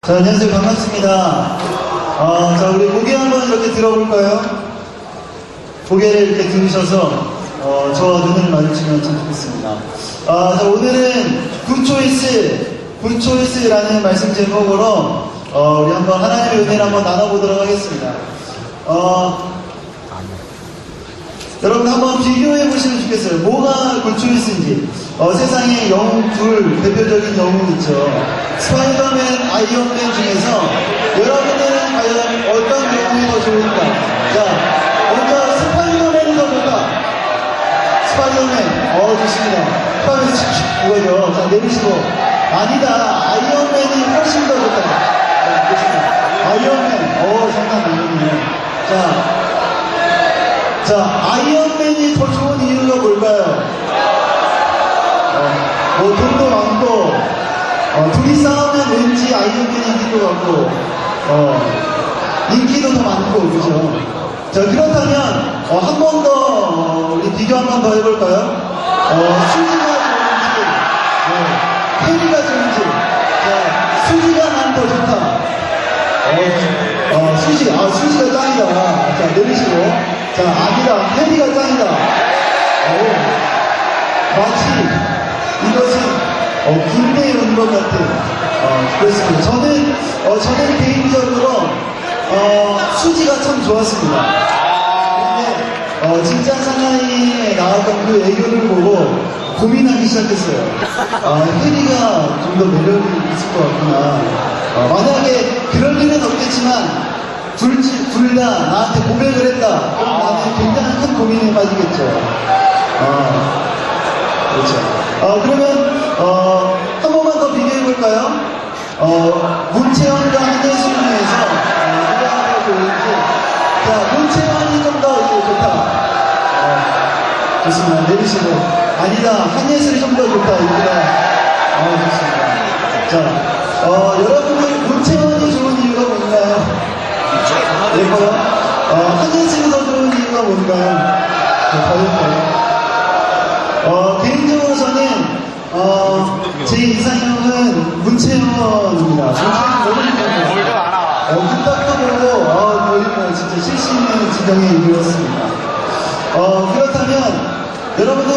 자, 안녕하세요. 반갑습니다. 자, 우리 고개 한번 이렇게 들어볼까요? 고개를 이렇게 들으셔서, 저와 눈을 마주치면 참 좋겠습니다. 자, 오늘은 굿초이스라는 말씀 제목으로, 우리 한번 하나님의 은혜를 한번 나눠보도록 하겠습니다. 여러분 한번 비교해 보시면 좋겠어요. 뭐가 굿초이스인지. 세상에 영웅 대표적인 영웅 있죠. 스파이더맨, 아이언맨 중에서 여러분들은 과연 어떤 영웅이 더 좋을까? 자, 먼저 스파이더맨이 더 좋다. 스파이더맨, 좋습니다. 스파이더맨, 이거죠. 자, 내리시고. 아니다. 아이언맨이 훨씬 더 좋다. 자, 보십니다. 아이언맨, 상당히 많네요. 자, 아이언맨이 더 좋은 이유가 뭘까요? 돈도 많고, 둘이 싸우면 왠지 아이언맨이 이길 것 같고, 인기도 더 많고, 그죠? 자, 그렇다면, 한 번 더, 우리 비교 한 번 더 해볼까요? 수지가 좋은지, 해리가 좋은지, 자, 수지가 난 더 좋다. 수지가 짱이다. 자, 내리시고. 자, 아니다. 해리가 짱이다. 마치 이것은 군대에 온 것 같은 그렇습니다. 저는 개인적으로 수지가 참 좋았습니다. 근데 진짜 사나이에 나왔던 그 애교를 보고 고민하기 시작했어요. 해리가 좀 더 매력이 있을 것 같구나. 만약에 그럴 일은 없겠지만 둘 다 나한테 고백을 했다. 그럼 나는 굉장히 큰 고민에 빠지겠죠. 그렇죠. 그러면 한 번만 더 비교해볼까요? 문채원과 한예슬 중에서 누가 더 좋을지. 자, 문채원이 좀 더 좋다. 좋습니다. 내리시고. 아니다. 한예슬이 좀 더 좋다. 이거다. 좋습니다. 자, 여러분은 문채원이 좋은 이유가 뭔가요? 한예슬이 더 좋은 이유가 뭔가요? 개인적으로 저는 제 이상형은 문채원입니다. 문채원 너무 깜빡하고 거의 진짜 실시는 지경에 이르렀습니다. 그렇다면 여러분들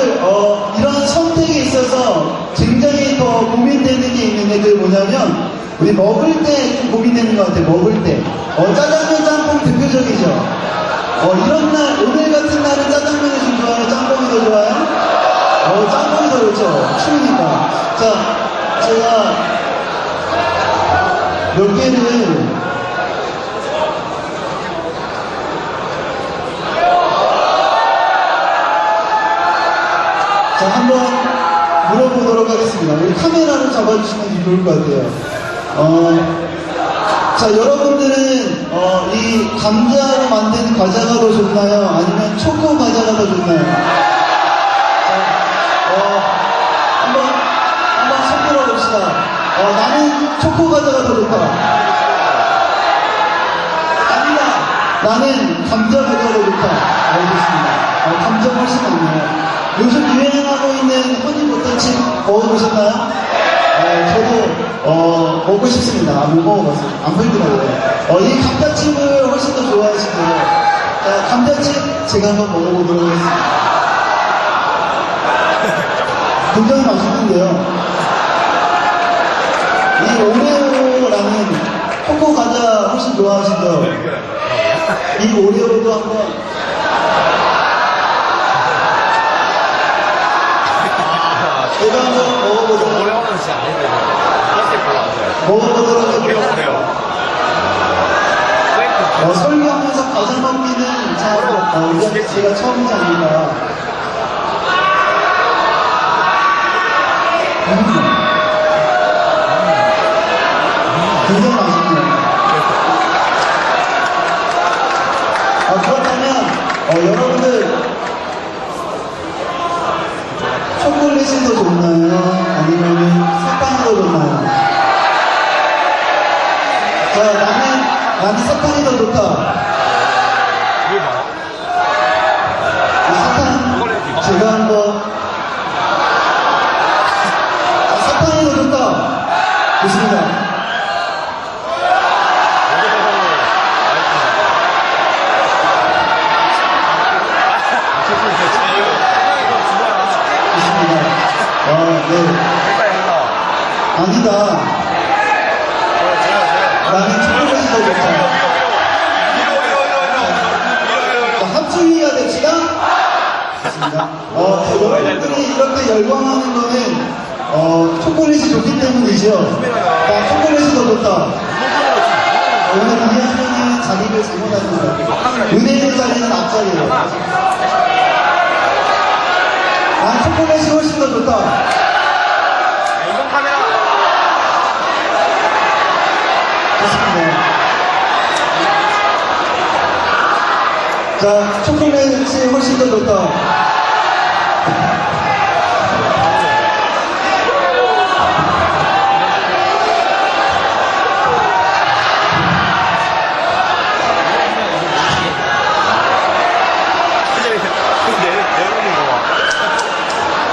이런 선택에 있어서 굉장히 더 고민되는 게 있는데 그게 뭐냐면 우리 먹을 때 좀 고민되는 것 같아요. 먹을 때 짜장면 짬뽕 대표적이죠. 이런 날 오늘 같은 날은 짜장면이 좀 좋아요? 짬뽕이 더 좋아요? 짬뽕이 더 좋죠. 추우니까. 자, 제가 몇 개를 자, 한번 물어보도록 하겠습니다. 우리 카메라로 잡아주시면 좋을 것 같아요. 자, 여러분들은 이 감자로 만든 과자가 더 좋나요? 아니면 초코 과자가 더 좋나요? 한번 손 들어봅시다. 나는 초코 과자가 더 좋다. 아니다. 나는 감자 과자가 더 좋다. 알겠습니다. 감자 훨씬 낫네요. 요즘 유행하고 있는 허니버터칩 먹어보셨나요? 저도 먹고 싶습니다. 못 먹어봤어요. 안 보이더라고요. 이 감자칩을 훨씬 더 좋아하시고요. 자, 감자칩 제가 한번 먹어보도록 하겠습니다. 굉장히 맛있는데요. 이 오레오라는 초코 과자 훨씬 좋아하시죠? 이 오레오도 한번 제가 한번 먹어보도록 하겠습니다. 설교하면서 과자 먹기는 참 제가 처음이지 않을까. 굉장히 맛있네요. 그렇다면 여러분들 초콜릿이 더 좋나요? 아니면 사탕이 더 좋나요? 자, 나는 사탕이 더 좋다. 사탕 제가 한번 사탕이 더 좋다. 좋습니다. 아니다. 나는 초콜릿이 더 좋다. 합주의가 됩시다. 좋습니다. 여러분들이 이렇게 열광하는 거는 초콜릿이 좋기 때문이죠. 초콜릿이 더 좋다. 오늘 이한명이 자리를 잘못하셨어요. 은혜의 자리는 앞자리예요. 초콜릿이 훨씬 더 좋다. 이건 카메라. 좋습니다. 자, 초콜릿이 훨씬 더 좋다.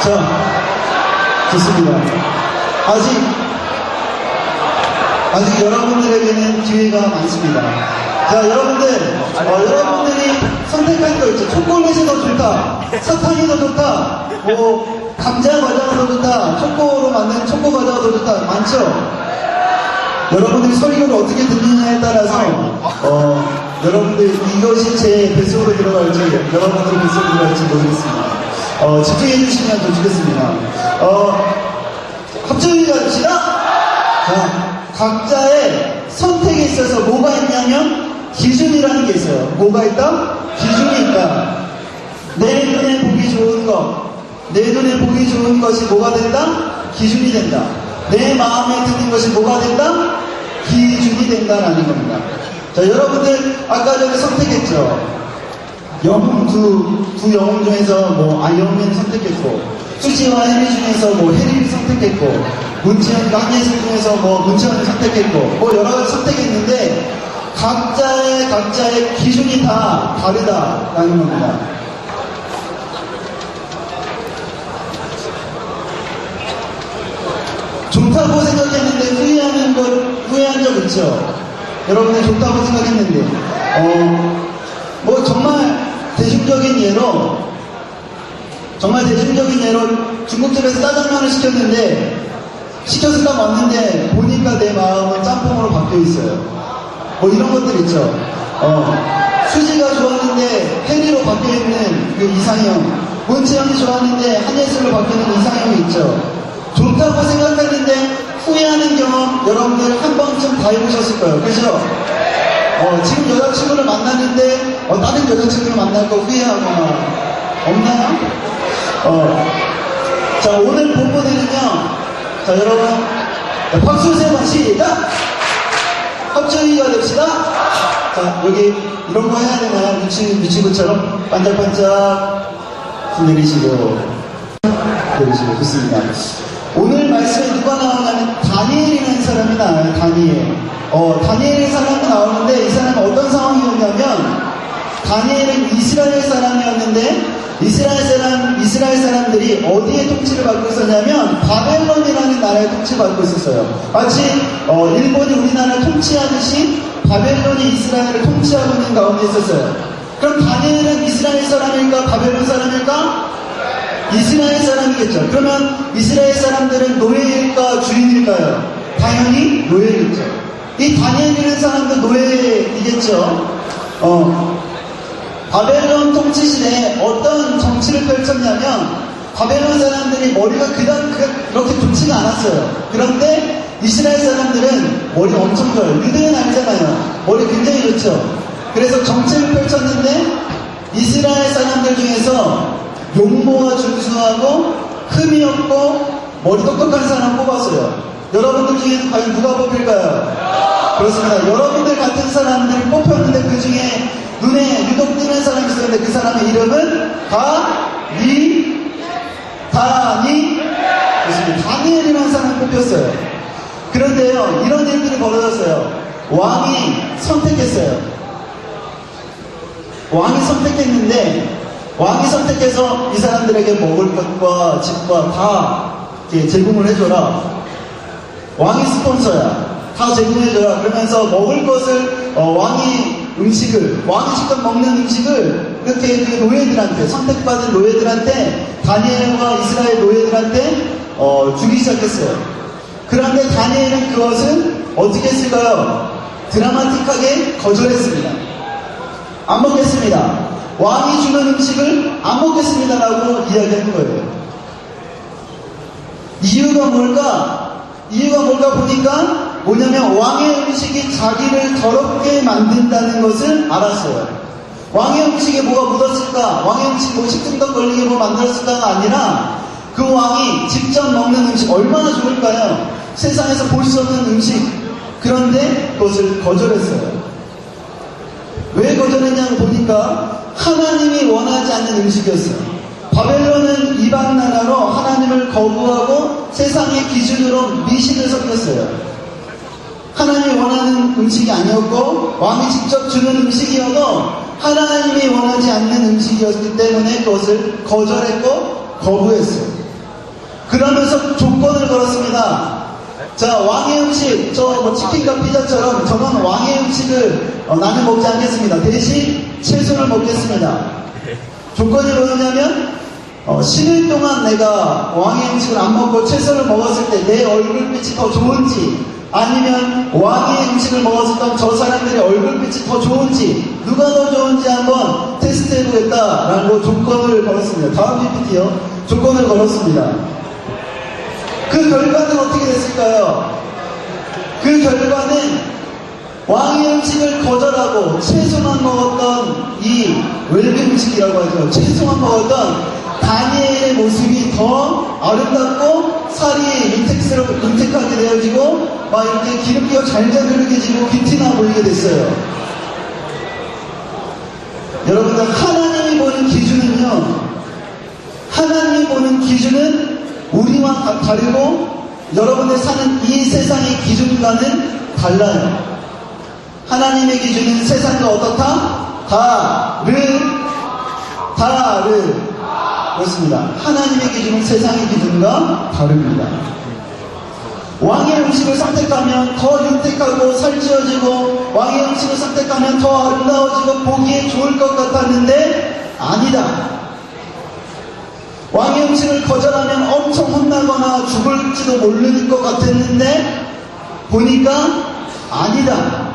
자, 좋습니다. 아직 여러분들에게는 기회가 많습니다. 자, 여러분들이 선택할 거 있죠. 초콜릿이 더 좋다, 사탕이 더 좋다, 뭐 감자 과자가 더 좋다, 초코로 만든 초코 과자가 더 좋다, 많죠? 여러분들이 설교를 어떻게 듣느냐에 따라서 여러분들 이것이 제 뱃속으로 들어갈지 여러분들 뱃속으로 들어갈지 모르겠습니다. 집중해 주시면 더 좋겠습니다. 합주의가 됩시다. 자, 각자의 선택에 있어서 뭐가 있냐면 기준이라는 게 있어요. 뭐가 있다? 기준이 있다. 내 눈에 보기 좋은 것, 내 눈에 보기 좋은 것이 뭐가 된다? 기준이 된다. 내 마음에 드는 것이 뭐가 된다? 기준이 된다라는 겁니다. 자, 여러분들 아까 전에 선택했죠. 영웅 두 영웅 중에서 영웅을 선택했고, 수지와 혜리 중에서 혜리를 선택했고, 문채연과 한예슬 중에서 문채연을 선택했고, 여러 가지 선택했는데 각자의 기준이 다 다르다라는 겁니다. 좋다고 생각했는데 후회한 적 있죠? 여러분들 좋다고 생각했는데 정말 대중적인 예로 중국집에서 짜장면을 시켜서 딱 왔는데 보니까 내 마음은 짬뽕으로 바뀌어 있어요. 이런 것들 있죠. 수지가 좋았는데 혜리로 바뀌어 있는 그 이상형, 문채영이 좋았는데 한예슬로 바뀌는 이상형이 있죠. 좋다고 생각했는데 후회하는 경험 여러분들 한 번쯤 다 해보셨을 거예요. 그죠? 지금 여자친구를 만났는데 다른 여자친구를 만날 거 후회하거나 없나요? 자, 오늘 본문에는요. 자, 여러분 박수 3번 시작! 합주의가 됩시다. 자, 여기 이런 거 해야 되나요? 유치부처럼 반짝반짝 내리시고 좋습니다. 오늘 말씀에 누가 나오냐면 다니엘이라는 사람이 나와요. 다니엘의 사람이 나오는데 이 사람은 어떤 상황이었냐면 다니엘은 이스라엘 사람이었는데 이스라엘 사람들이 어디에 통치를 받고 있었냐면 바벨론이라는 나라에 통치를 받고 있었어요. 마치 일본이 우리나라를 통치하듯이 바벨론이 이스라엘을 통치하고 있는 가운데 있었어요. 그럼 다니엘은 이스라엘 사람일까 바벨론 사람일까? 이스라엘 사람이겠죠. 그러면 이스라엘 사람들은 노예일까 주인일까요? 당연히 노예겠죠. 이 다니엘이라는 사람도 노예이겠죠. 바벨론 통치 시대에 어떤 정치를 펼쳤냐면 바벨론 사람들이 머리가 그렇게 좋지가 않았어요. 그런데 이스라엘 사람들은 머리 엄청 좋아요. 유대인 알잖아요. 머리 굉장히 좋죠. 그래서 정치를 펼쳤는데 이스라엘 사람들 중에서 용모가 준수하고 흠이 없고 머리 똑똑한 사람 뽑았어요. 여러분들 중에 과연 누가 뽑힐까요? 그렇습니다. 여러분들 같은 사람들이 뽑혔는데 그 중에 눈에 유독 띄는 사람이 있었는데 그 사람의 이름은 다니엘이라는 사람이 뽑혔어요. 그런데요, 이런 일들이 벌어졌어요. 왕이 선택했어요. 왕이 선택해서 이 사람들에게 먹을 것과 집과 다 제공을 해줘라. 왕이 스폰서야. 다 제공해줘라. 그러면서 먹을 것을 왕이 직접 먹는 음식을 이렇게 그 노예들한테, 선택받은 노예들한테, 다니엘과 이스라엘 노예들한테 주기 시작했어요. 그런데 다니엘은 그것을 어떻게 했을까요? 드라마틱하게 거절했습니다. 안 먹겠습니다. 왕이 주는 음식을 안 먹겠습니다라고 이야기한 거예요. 이유가 뭘까 보니까 뭐냐면 왕의 음식이 자기를 더럽게 만든다는 것을 알았어요. 왕의 음식에 뭐가 묻었을까? 왕의 음식 뭐 식중독 걸리게 뭐 만들었을까가 아니라 그 왕이 직접 먹는 음식 얼마나 좋을까요? 세상에서 볼 수 없는 음식. 그런데 그것을 거절했어요. 왜 거절했냐고 보니까 하나님이 원하지 않는 음식이었어요. 바벨론은 이방 나라로 하나님을 거부하고 세상의 기준으로 미신을 섬겼어요. 하나님이 원하는 음식이 아니었고 왕이 직접 주는 음식이어도 하나님이 원하지 않는 음식이었기 때문에 그것을 거절했고 거부했어요. 그러면서 조건을 걸었습니다. 자, 왕의 음식, 뭐 치킨과 피자처럼 저는 왕의 음식을 나는 먹지 않겠습니다. 대신 채소를 먹겠습니다. 조건이 뭐였냐면 10일 동안 내가 왕의 음식을 안 먹고 채소를 먹었을 때 내 얼굴빛이 더 좋은지 아니면 왕의 음식을 먹었을 때 저 사람들의 얼굴빛이 더 좋은지 누가 더 좋은지 한번 테스트해보겠다라고 조건을 걸었습니다. 다음 PPT요. 조건을 걸었습니다. 그 결과는 어떻게 됐을까요? 그 결과는 왕의 음식을 거절하고 채소만 먹었던 이 웰빙 음식이라고 하죠. 채소만 먹었던 다니엘의 모습이 더 아름답고 살이 윤택하게 되어지고 막 이렇게 기름기가 잘잘 흐르게 지고 귀티나 보이게 됐어요. 여러분들 하나님이 보는 기준은요. 하나님이 보는 기준은 우리와 다르고 여러분들 사는 이 세상의 기준과는 달라요. 하나님의 기준은 세상과 어떻다? 그렇습니다. 하나님의 기준은 세상의 기준과 다릅니다. 왕의 음식을 선택하면 더 윤택하고 살찌어지고 왕의 음식을 선택하면 더 아름다워지고 보기에 좋을 것 같았는데 아니다. 왕의 음식을 거절하면 엄청 혼나거나 죽을지도 모르는 것 같았는데 보니까 아니다.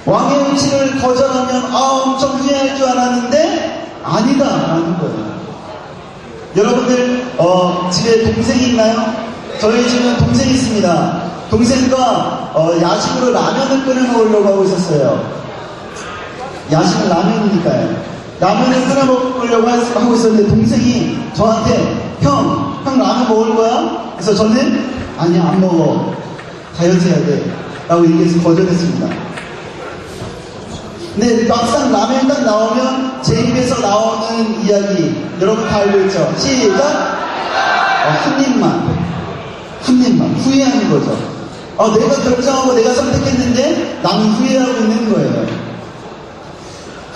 왕의 음식을 거절하면 엄청 후회할 줄 알았는데 아니다 라는 거예요. 여러분들 집에 동생이 있나요? 저희 집은 동생이 있습니다. 동생과 야식으로 라면을 끓여 먹으려고 하고 있었어요. 야식은 라면이니까요. 라면을 끓여 먹으려고 하고 있었는데 동생이 저한테 형 라면 먹을 거야? 그래서 저는 아니야 안 먹어. 다이어트 해야 돼 라고 얘기해서 거절했습니다. 근데 막상 라면이 딱 나오면 제 입에서 나오는 이야기 여러분 다 알고 있죠? 시작! 한 입만 후회하는 거죠. 내가 결정하고 내가 선택했는데 나는 후회하고 있는 거예요.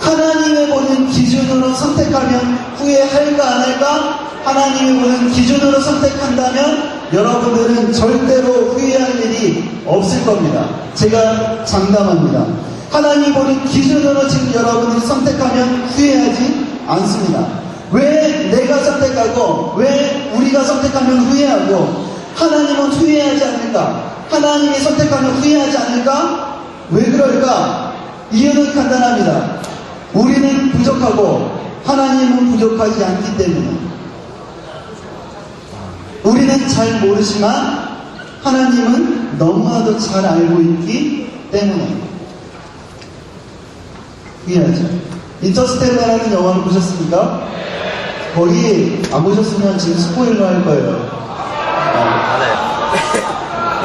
하나님이 보는 기준으로 선택하면 후회할까 안 할까? 하나님이 보는 기준으로 선택한다면 여러분들은 절대로 후회할 일이 없을 겁니다. 제가 장담합니다. 하나님이 보는 기준으로 지금 여러분들이 선택하면 후회하지 않습니다. 왜 내가 선택하고 왜 우리가 선택하면 후회하고 하나님은 후회하지 않을까? 하나님이 선택하면 후회하지 않을까? 왜 그럴까? 이유는 간단합니다. 우리는 부족하고 하나님은 부족하지 않기 때문에 우리는 잘 모르지만 하나님은 너무나도 잘 알고 있기 때문에 후회하죠. 인터스텔라라는 영화를 보셨습니까? 거기 안 보셨으면 지금 스포일러 할 거예요.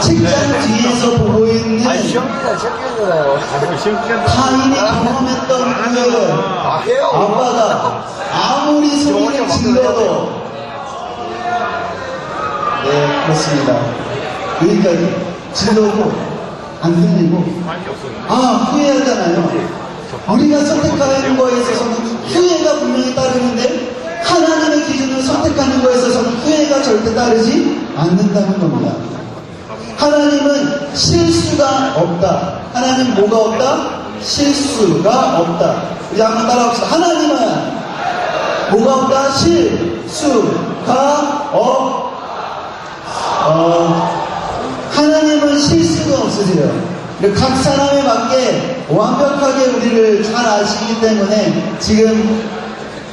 책장 뒤에서 보고 있는 타인이 경험했던 그 아빠가 아무리 소리를 질러도 네 그렇습니다. 여기까지 질러도 안 들리고 후회하잖아요. 우리가 선택하는 거에 있어서는 후회가 분명히 따르는데 하나님의 기준을 선택하는 거에 있어서는 후회가 절대 따르지 않는다는 겁니다. 하나님은 실수가 없다. 하나님 뭐가 없다? 실수가 없다. 우리 한번 따라합시다. 하나님은 뭐가 없다? 실수가 하나님은 실수가 없으세요. 각 사람에 맞게 완벽하게 우리를 잘 아시기 때문에 지금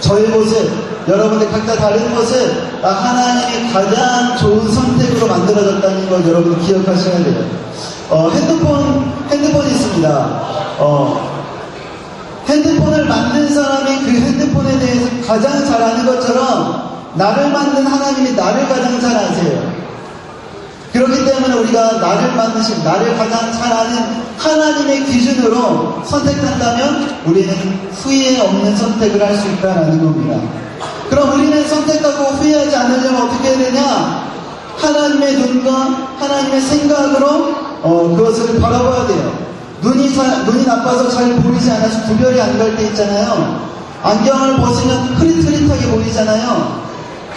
저의 모습, 여러분들 각자 다른 모습, 하나님이 가장 좋은 선택으로 만들어졌다는 걸 여러분 기억하셔야 돼요. 핸드폰이 있습니다. 핸드폰을 만든 사람이 그 핸드폰에 대해서 가장 잘 아는 것처럼 나를 만든 하나님이 나를 가장 잘 아세요. 그렇기 때문에 우리가 나를 만드신, 나를 가장 잘 아는 하나님의 기준으로 선택한다면 우리는 후회 없는 선택을 할 수 있다는 겁니다. 그럼 우리는 선택하고 후회하지 않으려면 어떻게 해야 되냐? 하나님의 눈과 하나님의 생각으로 그것을 바라봐야 돼요. 눈이 나빠서 잘 보이지 않아서 구별이 안 갈 때 있잖아요. 안경을 벗으면 흐릿흐릿하게 보이잖아요.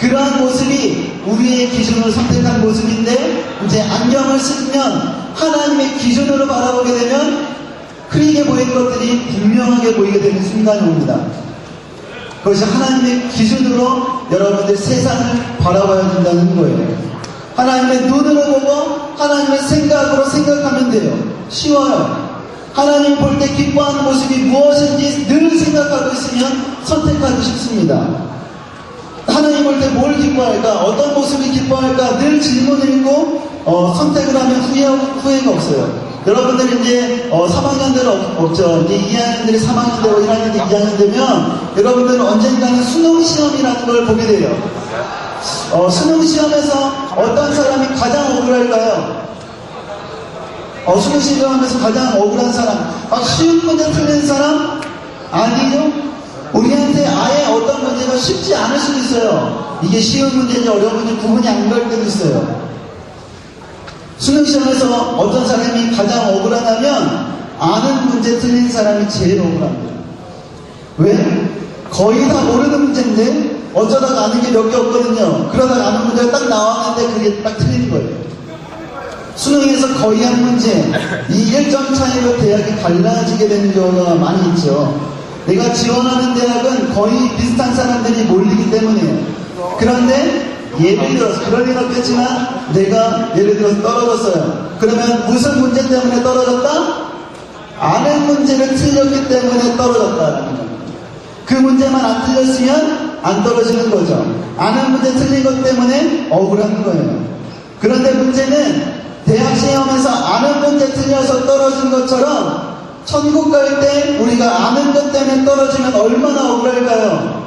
그러한 모습이 우리의 기준으로 선택한 모습인데, 이제 안경을 쓰면 하나님의 기준으로 바라보게 되면 흐리게 보이는 것들이 분명하게 보이게 되는 순간이 옵니다. 그것이 하나님의 기준으로 여러분들 세상을 바라봐야 된다는 거예요. 하나님의 눈으로 보고 하나님의 생각으로 생각하면 돼요. 쉬워요. 하나님 볼 때 기뻐하는 모습이 무엇인지 늘 생각하고 있으면 선택하기 쉽습니다. 하나님 볼 때 뭘 기뻐할까? 어떤 모습이 기뻐할까? 늘 질문을 읽고 선택을 하면 후회가 없어요. 여러분들 이제 3학년들은 없죠. 이제 2학년들이 3학년 되고 1학년들이 2학년 되면 여러분들은 언젠가는 수능시험이라는 걸 보게 돼요. 수능시험에서 어떤 사람이 가장 억울할까요? 수능시험하면서 가장 억울한 사람, 쉬운 문제 틀린 사람? 아니죠? 우리한테 아예 어떤 문제가 쉽지 않을 수도 있어요. 이게 쉬운 문제인지 어려운 문제인지 구분이 안 갈 때도 있어요. 수능시험에서 어떤 사람이 가장 억울하냐면 아는 문제 틀린 사람이 제일 억울합니다. 왜? 거의 다 모르는 문제인데 어쩌다가 아는 게 몇 개 없거든요. 그러다가 아는 문제가 딱 나왔는데 그게 딱 틀린 거예요. 수능에서 거의 한 문제, 이 1점 차이로 대학이 갈라지게 되는 경우가 많이 있죠. 내가 지원하는 대학은 거의 비슷한 사람들이 몰리기 때문이에요. 그런데 예를 들어서, 그럴 리는 없겠지만 내가 예를 들어서 떨어졌어요. 그러면 무슨 문제 때문에 떨어졌다? 아는 문제를 틀렸기 때문에 떨어졌다라는 겁니다. 그 문제만 안 틀렸으면 안 떨어지는 거죠. 아는 문제 틀린 것 때문에 억울한 거예요. 그런데 문제는 대학 시험에서 아는 문제 틀려서 떨어진 것처럼 천국 갈 때 우리가 아는 것 때문에 떨어지면 얼마나 억울할까요?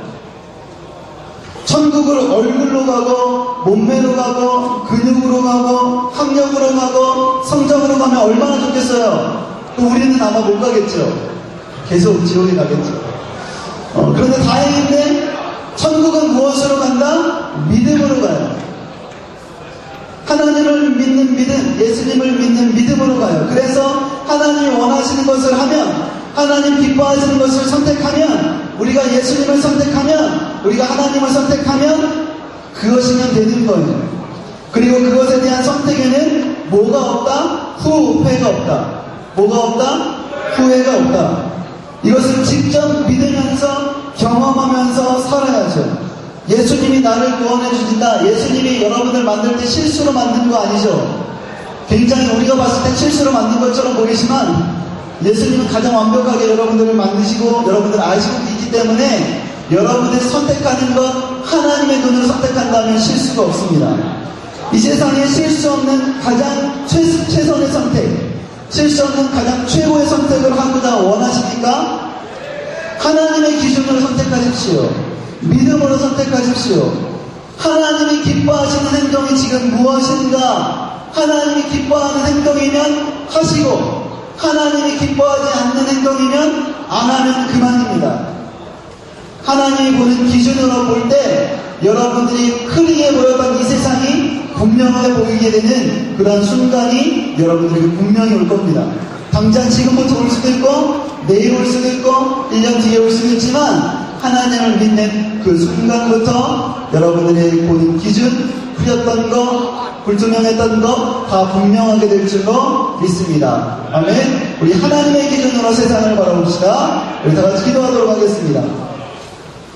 천국을 얼굴로 가고 몸매로 가고 근육으로 가고 학력으로 가고 성적으로 가면 얼마나 좋겠어요. 또 우리는 아마 못 가겠죠. 계속 지옥에 가겠죠. 그런데 다행인데 천국은 무엇으로 간다? 믿음으로 가요. 하나님을 믿는 믿음, 예수님을 믿는 믿음으로 가요. 그래서 하나님이 원하시는 것을 하면, 하나님 기뻐하시는 것을 선택하면, 우리가 예수님을 선택하면, 우리가 하나님을 선택하면 그것이면 되는 거예요. 그리고 그것에 대한 선택에는 뭐가 없다? 후회가 없다. 뭐가 없다? 후회가 없다. 이것을 직접 믿으면서 경험하면서 살아야죠. 예수님이 나를 구원해 주신다. 예수님이 여러분을 만들 때 실수로 만든 거 아니죠. 굉장히 우리가 봤을 때 실수로 만든 것처럼 보이지만 예수님은 가장 완벽하게 여러분들을 만드시고 여러분들 아시고 있기 때문에 여러분들이 선택하는 것, 하나님의 눈으로 선택한다면 실수가 없습니다. 이 세상에 실수 없는 가장 최선의 선택, 실수 없는 가장 최고의 선택을 하고자 원하십니까? 하나님의 기준으로 선택하십시오. 믿음으로 선택하십시오. 하나님이 기뻐하시는 행동이 지금 무엇인가? 하나님이 기뻐하는 행동이면 하시고, 하나님이 기뻐하지 않는 행동이면 안 하면 그만입니다. 하나님이 보는 기준으로 볼 때 여러분들이 흐리게 보였던 이 세상이 분명하게 보이게 되는 그런 순간이 여러분들에게 분명히 올 겁니다. 당장 지금부터 올 수도 있고 내일 올 수도 있고 1년 뒤에 올 수도 있지만 하나님을 믿는 그 순간부터 여러분들이 보는 기준, 흐렸던 거, 불투명했던 거 다 분명하게 될 줄로 믿습니다. 아멘. 우리 하나님의 기준으로 세상을 바라봅시다. 우리 다 같이 기도하도록 하겠습니다.